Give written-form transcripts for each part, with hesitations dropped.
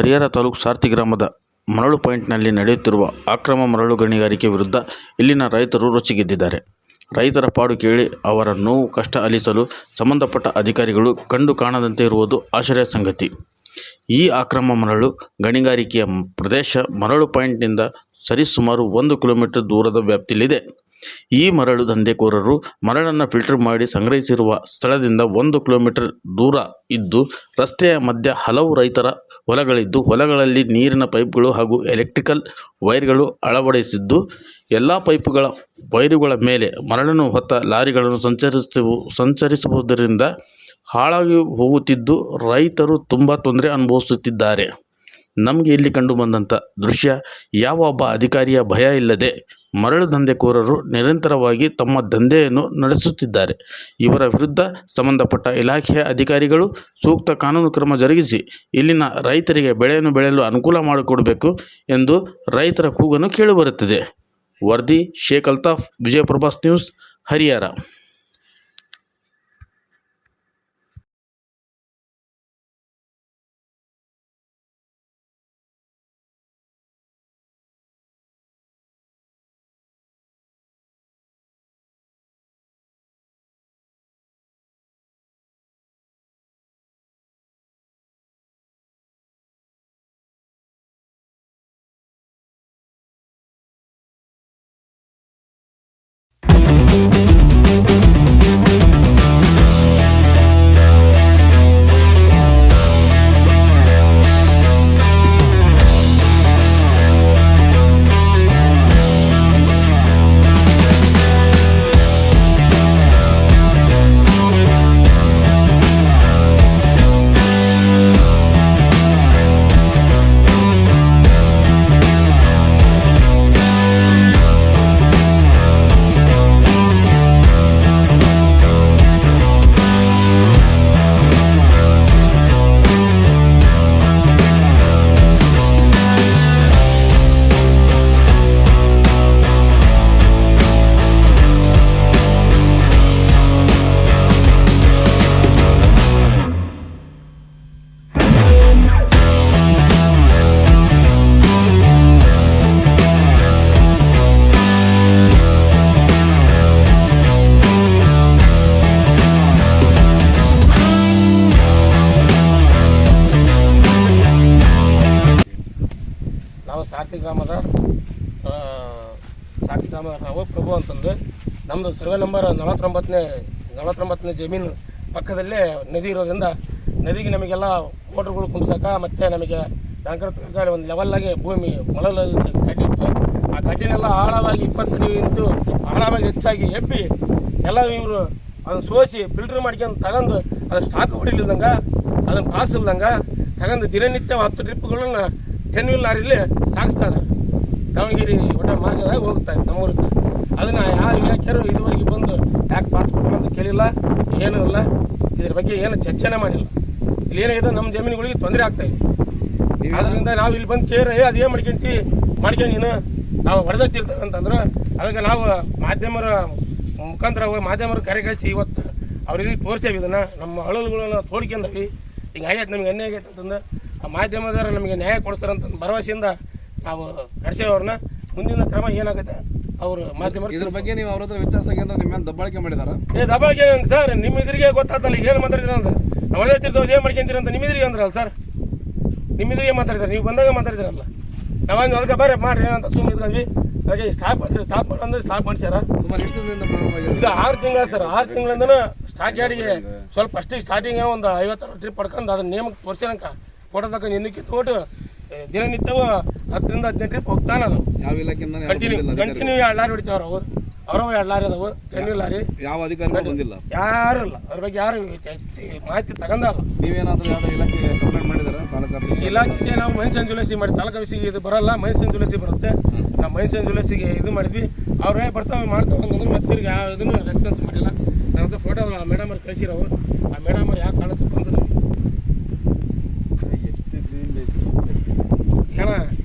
ಹರಿಹರ ತಾಲೂಕು ಸಾರ್ತಿ ಗ್ರಾಮದ ಮರಳು ಪಾಯಿಂಟ್ನಲ್ಲಿ ನಡೆಯುತ್ತಿರುವ ಅಕ್ರಮ ಮರಳು ಗಣಿಗಾರಿಕೆ ವಿರುದ್ಧ ಇಲ್ಲಿನ ರೈತರು ರೊಚ್ಚಿಗೆದ್ದಿದ್ದಾರೆ. ರೈತರ ಪಾಡು ಕೇಳಿ ಅವರ ನೋವು ಕಷ್ಟ ಆಲಿಸಲು ಸಂಬಂಧಪಟ್ಟ ಅಧಿಕಾರಿಗಳು ಕಂಡು ಕಾಣದಂತೆ ಇರುವುದು ಆಶ್ಚರ್ಯ ಸಂಗತಿ. ಈ ಅಕ್ರಮ ಮರಳು ಗಣಿಗಾರಿಕೆಯ ಪ್ರದೇಶ ಮರಳು ಪಾಯಿಂಟ್ನಿಂದ ಸರಿಸುಮಾರು 1 ಕಿಲೋಮೀಟರ್ ದೂರದ ವ್ಯಾಪ್ತಿಯಲ್ಲಿದೆ. ಈ ಮರಳು ದಂಧೆಕೋರರು ಮರಳನ್ನು ಫಿಲ್ಟರ್ ಮಾಡಿ ಸಂಗ್ರಹಿಸಿರುವ ಸ್ಥಳದಿಂದ 1 ಕಿಲೋಮೀಟರ್ ದೂರ ಇದ್ದು, ರಸ್ತೆಯ ಮಧ್ಯ ಹಲವು ರೈತರ ಹೊಲಗಳಿದ್ದು, ಹೊಲಗಳಲ್ಲಿ ನೀರಿನ ಪೈಪ್ಗಳು ಹಾಗೂ ಎಲೆಕ್ಟ್ರಿಕಲ್ ವೈರ್ಗಳು ಅಳವಡಿಸಿದ್ದು, ಎಲ್ಲ ಪೈಪುಗಳ ವೈರುಗಳ ಮೇಲೆ ಮರಳನ್ನು ಹೊತ್ತ ಲಾರಿಗಳನ್ನು ಸಂಚರಿಸುವುದರಿಂದ ಹಾಳಾಗಿ ಹೋಗುತ್ತಿದ್ದು, ರೈತರು ತುಂಬ ತೊಂದರೆ ಅನುಭವಿಸುತ್ತಿದ್ದಾರೆ. ನಮಗೆ ಇಲ್ಲಿ ಕಂಡು ಬಂದಂಥ ದೃಶ್ಯ, ಯಾವ ಒಬ್ಬ ಅಧಿಕಾರಿಯ ಭಯ ಇಲ್ಲದೆ ಮರಳು ದಂಧೆಕೋರರು ನಿರಂತರವಾಗಿ ತಮ್ಮ ದಂಧೆಯನ್ನು ನಡೆಸುತ್ತಿದ್ದಾರೆ. ಇವರ ವಿರುದ್ಧ ಸಂಬಂಧಪಟ್ಟ ಇಲಾಖೆಯ ಅಧಿಕಾರಿಗಳು ಸೂಕ್ತ ಕಾನೂನು ಕ್ರಮ ಜರುಗಿಸಿ ಇಲ್ಲಿನ ರೈತರಿಗೆ ಬೆಳೆಯನ್ನು ಬೆಳೆಯಲು ಅನುಕೂಲ ಮಾಡಿಕೊಡಬೇಕು ಎಂದು ರೈತರ ಕೂಗನ್ನು ಕೇಳಿಬರುತ್ತಿದೆ. ವರದಿ ಶೇಖ್ ಅಲ್ತಾಫ್, ವಿಜಯಪ್ರಭಾಸ್ ನ್ಯೂಸ್, ಹರಿಹರ. ನಾವು ಸಾರ್ತಿ ಗ್ರಾಮದ ನಾವು ಪ್ರಭು ಅಂತಂದು ನಮ್ಮದು ಸರ್ವೆ ನಂಬರ್ 49ನೇ ಜಮೀನು ಪಕ್ಕದಲ್ಲೇ ನದಿ ಇರೋದ್ರಿಂದ ನದಿಗೆ ನಮಗೆಲ್ಲ ಮೋಟ್ರುಗಳು ಕುಂದ್ಸಕ್ಕೆ ಮತ್ತು ನಮಗೆ ಬ್ಯಾಂಕರ್ ಒಂದು ಲೆವೆಲ್ಲಾಗಿ ಭೂಮಿ ಮಳಲು ಕಡ್ಡಿ ಇತ್ತು. ಆ ಕಡ್ಡಿನೆಲ್ಲ ಆಳವಾಗಿ 20 ಅಡಿ ಇಂಟು ಆಳವಾಗಿ ಹೆಚ್ಚಾಗಿ ಎಬ್ಬಿ ಎಲ್ಲ ಇವರು ಅದನ್ನು ಸೋಸಿ ಫಿಲ್ಟ್ರ್ ಮಾಡ್ಕೊಂಡು ತಗೊಂಡು ಅದು ಸ್ಟಾಕ್ ಹೊಡಿಲಿಲ್ದಂಗೆ, ಅದನ್ನು ಪಾಸ್ ಇಲ್ದಂಗೆ ತಗೊಂಡು ದಿನನಿತ್ಯ 10 ಟ್ರಿಪ್ಗಳನ್ನು 10 ವೀಲ್ ಲಾರಿಲಿ ಸಾಗಿಸ್ತಾ ಇದ್ದಾರೆ. ದಾವಣಗೆರೆ ಒಟ್ಟ ಮಾರ್ಗದಾಗ ಹೋಗ್ತಾ ಇತ್ತು ನಮ್ಮೂರಿಗೆ. ಅದನ್ನು ಯಾವ ಇಲಾಖೆಯರು ಇದುವರೆಗೆ ಬಂದು ಯಾಕೆ ಪಾಸ್ ಕೊಟ್ಟರು ಅಂತ ಕೇಳಿಲ್ಲ, ಏನೂ ಇಲ್ಲ. ಇದ್ರ ಬಗ್ಗೆ ಏನು ಚರ್ಚೆನೇ ಮಾಡಿಲ್ಲ. ಇಲ್ಲಿ ಏನಾಗಿದೆ, ನಮ್ಮ ಜಮೀನುಗಳಿಗೆ ತೊಂದರೆ ಆಗ್ತಾಯಿದೆ. ಅದರಿಂದ ನಾವು ಇಲ್ಲಿ ಬಂದು ಕೇರ್ ಅದೇನು ಮಾಡ್ಕೊಂಡು ನೀನು ನಾವು ಹೊಡೆದಿರ್ತೀವಿ ಅಂತಂದ್ರೆ, ಅದಕ್ಕೆ ನಾವು ಮಾಧ್ಯಮರ ಮುಖಾಂತರ ಮಾಧ್ಯಮರ ಕರೆಗಳಿಸಿ ಇವತ್ತು ಅವ್ರಿಗೆ ತೋರಿಸ್ತೇವೆ. ಇದನ್ನು ನಮ್ಮ ಅಳಲುಗಳನ್ನು ತೋಡ್ಕೊಂಡವಿ. ಹಿಂಗೆ ಆಗೈತೆ, ನಮಗೆ ಅನ್ಯಾಯ ಆಗೈತೆ ಅಂತಂದು ಆ ಮಾಧ್ಯಮದವರು ನಮಗೆ ನ್ಯಾಯ ಕೊಡಿಸ್ತಾರಂತ ಭರವಸೆಯಿಂದ ನಾವು ಕರೆಸೇವ್ರನ್ನ. ಮುಂದಿನ ಕ್ರಮ ಏನಾಗುತ್ತೆ ಅವರು ಮಾಧ್ಯಮರು. ಇದ್ರ ಬಗ್ಗೆ ನೀವು ಅವ್ರ ಹತ್ರ ವಿಚಾರಿಸಕ್ಕೆ ನಿಮ್ಮ ದಬ್ಬಾಳಿಕೆ ಮಾಡಿದಾರ? ದಬ್ಬಾಳಿಕೆ ಸರ್, ನಿಮ್ಮ ಎದುರಿಗೆ ಗೊತ್ತಾಗ್ತಲ್ಲ ಏನು ಮಾತಾಡಿದ್ರ ಅಂತ. ನಾವು ಹೊಡೆದಿರ್ತೀವಿ, ಅದೇನು ಮಾಡ್ಕೊಂತೀರ ಅಂತ ನಿಮ್ಮ ಎದುರಿಗೆ ಅಂದ್ರಲ್ಲ ಸರ್. ನಿಮ್ಮ ಎದುರಿಗೆ ಮಾತಾಡಿದಾರೆ, ನೀವು ಬಂದಾಗ ಮಾತಾಡಿದ್ರಲ್ಲ. ನಾವಂದು ಅದಕ್ಕೆ ಬರೀ ಮಾಡಿರಿ ಅಂತ ಸುಮ್ಮನೆ ಇದ್ವಿ. ಹಾಗೆ ಸ್ಟಾಪ್ ಮಾಡಂದ್ರೆ ಸ್ಟಾಪ್ ಮಾಡಿಸ್ಯಾರ. ಸುಮಾರು ಎಷ್ಟು ದಿನದಿಂದ ಇದು 6 ತಿಂಗಳ ಸರ್. 6 ತಿಂಗಳಿಂದನೂ ಸ್ಟಾರ್ಟ್ ಯಾಡಿಗೆ ಸ್ವಲ್ಪ ಅಷ್ಟೇ ಸ್ಟಾರ್ಟಿಂಗ್ ಒಂದು 50 ಟ್ರಿಪ್ ಪಡ್ಕೊಂಡು ಅದನ್ನ ನೇಮಕ್ಕೆ ತೋರಿಸ್ಯಾನಕ ಕೊಡೋದಕ್ಕೆ ನಿನ್ನಕ್ಕೆ ತೋಟು ದಿನನಿತ್ಯವೂ 10 ರಿಂದ 15 ಟ್ರಿಪ್ ಹೋಗ್ತಾನೆ. ಅದು ಯಾವ ಇಲಾಖೆಯಿಂದ ಕಂಟಿನ್ಯೂ 2 ಲಾರಿ ಹೊಡಿತಾವ್ರ ಅವು. 2 ಲಾರಿ ಅದಾವು, 10 ಲಾರಿ. ಯಾವ ಅಧಿಕಾರಿಗಳು ಬಂದಿಲ್ಲ, ಯಾರು ಇಲ್ಲ. ಅದ್ರ ಬಗ್ಗೆ ಯಾರು ಮಾಹಿತಿ ತಗೊಂಡಲ್ಲ. ನೀವೇನಾದ್ರೂ ಯಾವ್ದು ಇಲಾಖೆಗೆ ಕಂಪ್ಲೇಂಟ್ ಮಾಡಿದಾರ? ತಾಲೂಕು ಇಲಾಖೆಗೆ ನಾವು ಮೈನ್ಸನ್ ಜುಲಸಿ ಮಾಡಿ, ತಾಲೂಕು ಆಫೀಸಿಗೆ ಇದು ಬರಲ್ಲ, ಮೈನ್ಸನ್ ಜುಲಸಿ ಬರುತ್ತೆ. ನಾವು ಮೈನ್ಸನ್ ಜುಲಸಿಗೆ ಇದು ಮಾಡಿದ್ವಿ. ಅವ್ರೇ ಬರ್ತಾವೆ ಮಾಡ್ತಾವೆ ಅಂತಂದ್ರೆ ಮತ್ತೆ ತಿರ್ಗಿ ಯಾವ ಇದನ್ನು ರೆಸ್ಪಾನ್ಸ್ ಮಾಡಿಲ್ಲ. ನಾವಂತ ಫೋಟೋ ಮೇಡಮ್ ಅವ್ರು ಕಳಿಸಿರೋವು. ಆ ಮೇಡಮ್ ಅವ್ರು ಯಾವ ಕಾರಣಕ್ಕೆ ಬಂದರು ಏನ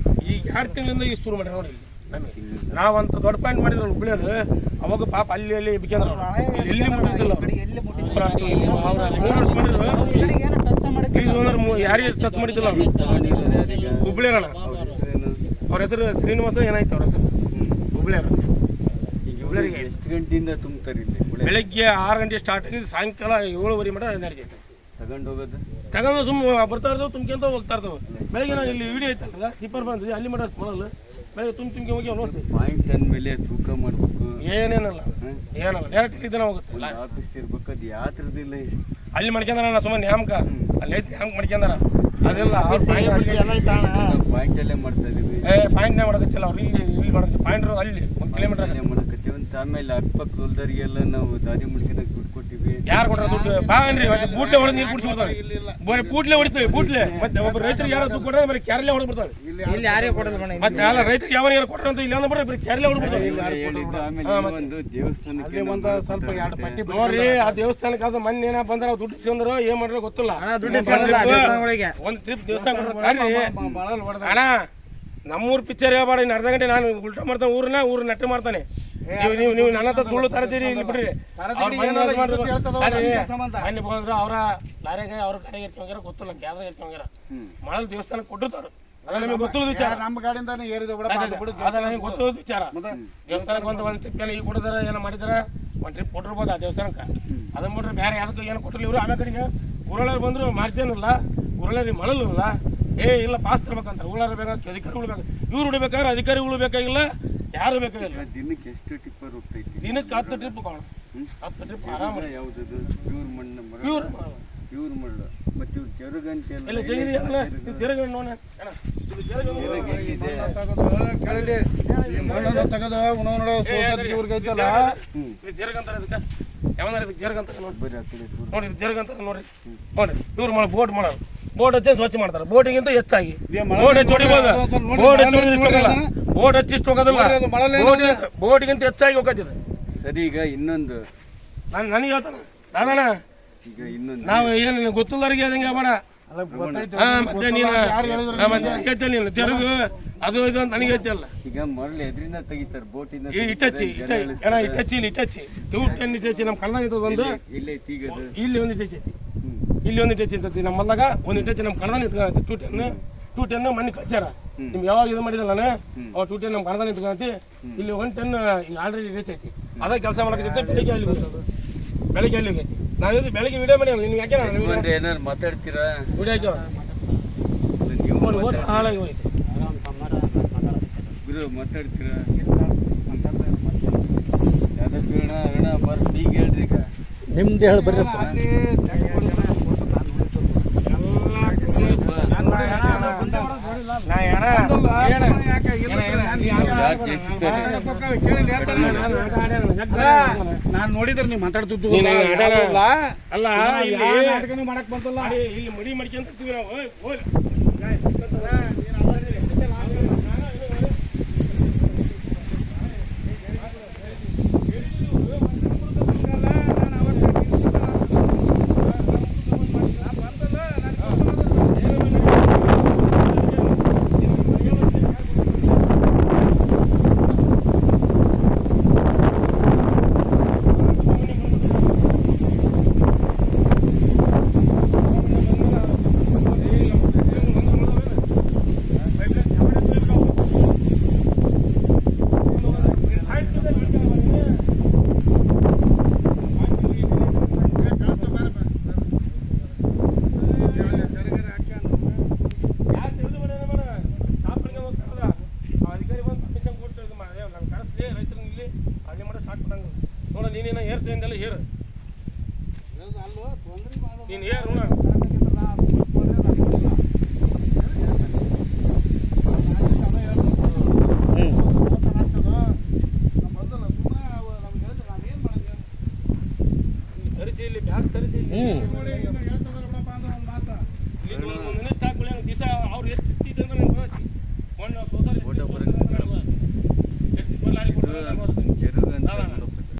ಈಗ 2 ತಿಂಗಳಿಂದ ಈಗ ಶುರು ಮಾಡ್ಯಾರ ನೋಡಿ. ನಮಗೆ ನಾವಂತ ದೊಡ್ಡ ಪಾಯಿಂಟ್ ಮಾಡಿದ್ರು ಹುಬ್ಳಿಯರು. ಅವಾಗ ಪಾಪ ಅಲ್ಲಿ ಬಿಕ್ಕಂದ್ರೆ ಎಲ್ಲಿ ಮುಟ್ಟಿದ್ದಿಲ್ಲ. 3 ವರ್ಷ ಮಾಡಿದ್ರು. ಲೀಸ್ ಓನರ್ ಯಾರಿಗೆ ಟಚ್ ಮಾಡಿದ್ದಿಲ್ಲ ಹುಬ್ಳಿಯರಣ ಅವ್ರ ಹೆಸರು ಶ್ರೀನಿವಾಸ ಏನಾಯ್ತು ಅವ್ರ ಹೆಸರು ಹುಬ್ಳಿಯರ. ಎಷ್ಟು ಗಂಟೆಯಿಂದ ತುಂಬ್ತಾರೆ ಇಲ್ಲಿ? ಬೆಳಗ್ಗೆ 6 ಗಂಟೆ ಸ್ಟಾರ್ಟ್ ಆಗಿದೆ, ಸಾಯಂಕಾಲ 7:30 ಮಟ ನಡೀತೈತೆ. ತಗೊಂಡು ಹೋಗೋದು ತಗೊಂಡು ಸುಮ್ಮ ಬರ್ತಾ ಇರ್ತಾವೆ, ತುಂಬ್ಕೊಂತ ಹೋಗ್ತಾ ಇರ್ತಾವೆ. ಬೆಳಗ್ಗೆ ನಾನು ಇಲ್ಲಿ ವಿಡಿಯೋ ಐತಲ್ಲ ಟಿಪ್ಪರ್ ಬಂದಿದೆ ಅಲ್ಲಿ ಮಟ ಮೊದಲು ಬೆಳಗ್ಗೆ ತುಂಬ್ಕೊಂಡ್ ಹೋಗಿ ನೋಡ್ತೀವಿ. ಪಾಯಿಂಟ್ ಅಂದಮೇಲೆ ತೂಕ ಮಾಡ್ಬೇಕು, ಏನೇನಲ್ಲ ಏನಲ್ಲ ಡೈರೆಕ್ಟ್ ಇದನ್ನ ಹೋಗುತ್ತೆ. ಆಫೀಸ್ ಇರ್ಬೇಕು, ಅದು ಯಾತ್ರದಿಲ್ಲ. ಅಲ್ಲಿ ಮಾಡ್ಕೊಂಡಾರ ನಾ ಸುಮ್ಮನೆ ನ್ಯಾಮಕ ಅಲ್ಲಿ ಐತಿ ನ್ಯಾಮಕ ಮಾಡ್ಕೊಂಡಾರ ಅದೆಲ್ಲ ಪಾಯಿಂಟ್ ಅಲ್ಲೇ ಮಾಡ್ತಾ ಇದೀವಿ. ಪಾಯಿಂಟ್ನೇ ಮಾಡಕತ್ತಿಲ್ಲ ಅವ್ರು, ಇಲ್ಲಿ ಮಾಡಕ್ಕೆ ಪಾಯಿಂಟ್ ಅಲ್ಲಿ 1 ಕಿಲೋಮೀಟರ್ ಮಾಡಕತ್ತೀವಿ ಅಂತ. ಆಮೇಲೆ ಅಕ್ಕಪಕ್ಕ ಹೊಲ್ದರಿಗೆಲ್ಲ ನಾವು ದಾರಿ ಮುಡ್ಕೊಳಕ್ ದುಡ್ಡು ಕೊಟ್ಟಿವಿ. ಯಾರು ಕೊಟ್ರ ದುಡ್ಡು? ಬಾಗನ್ರಿ ಬೂಟ್ಲೆ ಹೊಡೆದು ನೀರು ಕುಡಿಸ್ಬಿಡ್ತಾರೆ, ಬರೀ ಬೂಟ್ಲೆ ಹೊಡಿತೀವಿ ಬೂಟ್ಲೆ. ಮತ್ತೆ ಒಬ್ಬ ರೈತರಿಗೆ ಯಾರು ದುಡ್ಡು ಕೊಟ್ಟರೆ ಬರೀ ಕ್ಯಾರಲ್ಲೇ ಹೊಡೆದ್ಬಿಡ್ತಾರೆ. ಇಲ್ಲಿ ಯಾರೇ ಕೊಡೋದು ಮತ್ತೆ ಅಲ್ಲ ರೈತರಿಗೆ ಯಾವ ಯಾರು ಕೊಟ್ಟರೆ ಅಂತ ಇಲ್ಲಿ ಅಂದ್ರೆ ಬರೀ ಕ್ಯಾರಲ್ಲೇ ಹೊಡೆದ್ಬಿಡ್ತಾರೆ. ಹೇಳಿದ್ದು ಆಮೇಲೆ ಒಂದು ದೇವಸ್ಥಾನಕ್ಕೆ ನೋಡ್ರಿ ಆ ದೇವಸ್ಥಾನಕ್ಕೆ ಅದು ಮೊನ್ನೆ ಏನ ಬಂದ್ರ ದುಡ್ಡು ಸಿಗಂದ್ರು ಏನ್ ಮಾಡ್ರೆ ಗೊತ್ತಿಲ್ಲ. ಒಂದ್ ಟ್ರಿಪ್ ದೇವಸ್ಥಾನ ಅಣ್ಣ ನಮ್ಮೂರ್ ಪಿಕ್ಚರ್ ಹೇಳ್ಬೇಡ. ಇನ್ನು ಅರ್ಧ ಗಂಟೆ ನಾನು ಉಲ್ಟಾ ಮಾಡ್ತಾನೆ ಊರು ನೆಟ್ಟು ಮಾಡ್ತಾನೆ. ನೀವು ನನ್ನ ಹತ್ರ ಸುಳ್ಳು ತರತೀರಿ ಇಲ್ಲಿ ಬಿಡ್ರಿ. ಅಲ್ಲಿ ಬಂದ್ರು ಅವ್ರ ಲಾರಿಯಾಗ ಅವ್ರ ಗಾಡಿಗೆ ಇರ್ಕೊಂಡ್ಯಾರ ಗೊತ್ತಿಲ್ಲ, ಗ್ಯಾಸ್ರಾಗ ಇರ್ಕೊಂಡ್ಯಾರ. ಮಳಲ್ ದೇವಸ್ಥಾನಕ್ಕೆ ಕೊಟ್ಟಿರ್ತಾರ, ಅದ ನಮಗೆ ಗೊತ್ತಿಲ್ಲ ವಿಚಾರ. ಅದ ನನಗೆ ಗೊತ್ತಿಲ್ಲ ವಿಚಾರ. ದೇವಸ್ಥಾನಕ್ಕೆ ಬಂದು ಒಂದು ಟ್ರಿಪ್ ಈಗ ಕೊಡಿದಾರ ಏನೋ ಮಾಡಿದಾರ, ಒಂದು ಟ್ರಿಪ್ ಕೊಟ್ಟಿರ್ಬೋದು ಆ ದೇವಸ್ಥಾನಕ್ಕೆ. ಅದನ್ನ ಬಿಟ್ರೆ ಬೇರೆ ಯಾವ್ದಕ್ಕೂ ಏನು ಕೊಟ್ಟಿಲ್ಲ ಇವರು. ಆಮೇಲೆ ಕಡೆಗೆ ಊರೊಳಗೆ ಬಂದ್ರು ಮಾರ್ಜಿನ್ ಇಲ್ಲ, ಊರೊಳಗೆ ಮಳಲ್ ಇಲ್ಲ, ಇಲ್ಲ ಪಾಸ್ ತರ್ಬೇಕಂತಾರೆ. ಊರಾರ ಬೇಕಾಗ ಅಧಿಕಾರಿಗಳು ಬೇಕು, ಇವ್ರು ಉಡ್ಬೇಕಾದ್ರೆ ಅಧಿಕಾರಿಗಳು ಬೇಕಾಗಿಲ್ಲ, ಯಾರು ಬೇಕಾಗಿಲ್ಲ. ದಿನಕ್ಕೆ ಎಷ್ಟು ಟಿಪ್ಪರ್ ಹೋಗ್ತೈತಿ? ದಿನಕ್ಕೆ 10 ಟ್ರಿಪ್ ಕಾಣ, 10 ಟ್ರಿಪ್ ಆರಾಮ. ಯಾವ್ದದು? ಪ್ಯೂರ್ ಮಣ್ಣು ಮರ, ಪ್ಯೂರ್ ಮಣ್ಣು. ಮತ್ತೆ ಇವ್ರು ಜರುಗಂತ ಇಲ್ಲ ಜರುಗ ನೋಡ ಜರುಗ ಅಂತಾರೆ ಅದಕ್ಕೆ. ಯಾವಂದ್ರೆ ಇದಕ್ಕೆ ಜರುಗ ಅಂತ ನೋಡಿ, ಜರುಗ ಅಂತ ನೋಡ್ರಿ. ನೋಡ್ರಿ ಇವ್ರು ಬೋಟ್ ಮಾಡೋದು, ಬೋಟ್ ಹಚ್ಚಿ ಸ್ವಚ್ಛ ಮಾಡ್ತಾರೆ. ಬೋಟಿಗಿಂತ ಹೆಚ್ಚಾಗಿ ಬೋಟ್ ಹಚ್ಚಿ ಹೊಡಿಬೋದು. ಬೋಟ್ ಹಚ್ಚಿ ಹೋಗೋದಿಲ್ಲ, ಬೋಟ್ ಹಚ್ಚಿ ಇಷ್ಟು ಹೋಗೋದಿಲ್ಲ, ಬೋಟಿಗಿಂತ ಹೆಚ್ಚಾಗಿ ಹೋಗೋದಿದೆ. ಸರಿ, ಈಗ ಇನ್ನೊಂದು ನನಗೆ ಹೇಳ್ತಾನೆ ದಾದಣ್ಣ, ಈಗ ಇನ್ನೊಂದು ನಾವು ಏನು ಗೊತ್ತಿಲ್ಲರಿಗೆ ಹೇಳ್ದಂಗೆ ಬೇಡ. ಮತ್ತೆ ನೀನು ನೀನು ಜರುಗು ಅದು ಇದು ಅಂತ ನನಗೆ ಹೇಳ್ತಿಲ್ಲ. ಈಗ ಮರಳು ಎದ್ರಿಂದ ತೆಗಿತಾರೆ ಬೋಟಿಂದ. ಇಟ್ಟಚ್ಚಿ ಇಟ್ಟಚ್ಚಿ ನಮ್ಮ ಕಣ್ಣ ಒಂದು ಇಲ್ಲೇ ತೀಗದು, ಇಲ್ಲಿ ಒಂದು ಇಟ್ಟಚ್ಚಿ, ಇಲ್ಲಿ ಒಂದು ಇಟ್ಟಚ್ಚಿ ಅಂತತಿ. ನಮ್ಮ ಮಲ್ಲಾಗ ಒಂದು ಇಟ್ಟಚ್ಚಿ ನಮ್ಮ ಕಣ್ಣ ನಿಂತ್ಕೊಂತಿ. 210 ಮಣ್ಣು ಕಳ್ಸ್ಯಾರ. ನಿಮ್ಗೆ ಯಾವಾಗ ಇದು ಮಾಡಿದಲ್ಲ ನಾನು ಅವ 210 ನಮ್ಮ ಕಣ್ಣ ನಿಂತ್ಕೊಂತಿ. ಇಲ್ಲಿ 110 ಆಲ್ರೆಡಿ ರೀಚ್ ಐತಿ. ಅದ ಕೆಲಸ ಮಾಡಕೈತೆ. ಬೆಳಿಗ್ಗೆ ಅಲ್ಲಿ ಬೆಳಿಗ್ಗೆ ಅಲ್ಲಿ ಹೋಗೈತಿ. ನಾನು ಬೆಳಿಗ್ಗೆ ವಿಡಿಯೋ ಮಾಡಿ ನಿಮ್ಗೆ ಯಾಕೆ ಏನಾರು ಮಾತಾಡ್ತೀರಾ? ವಿಡಿಯೋ ಹಾಕಿ ಹಾಳಾಗಿ ಹೋಯ್ತು. ಗುರು ಮಾತಾಡ್ತೀರಾ? ಯಾವ್ದಕ್ಕೆ ಅಣ್ಣ ಬರ್ದು ಈಗ ಹೇಳ್ರಿ. ಈಗ ನಿಮ್ದು ಹೇಳಿ ಬರ್ರಿ. ನಾನು ನೋಡಿದ್ರೆ ನೀವು ಮಾತಾಡ್ತಿದ್ದು ಅಲ್ಲ ಮಾಡಕ್ ಬಂತಲ್ಲ. ಇಲ್ಲಿ ಮಡಿ ಮಾಡ್ಕೊಂತೀವಿ ನಾವು. ನೋಡ ನೀನೇನ ಏರ್ತೇಂದೆಲ್ಲ ಏರು, ನೀನು ಏರು ನೋಡ. ತರಿಸಿ ಇಲ್ಲಿ ಬ್ಯಾಸ್ ತರಿಸಿ ದಿವಸ ಅವ್ರು ಎಷ್ಟು ಇಟ್ಟಿದ್ರೆ ಚೆರುಗು ಅಂತ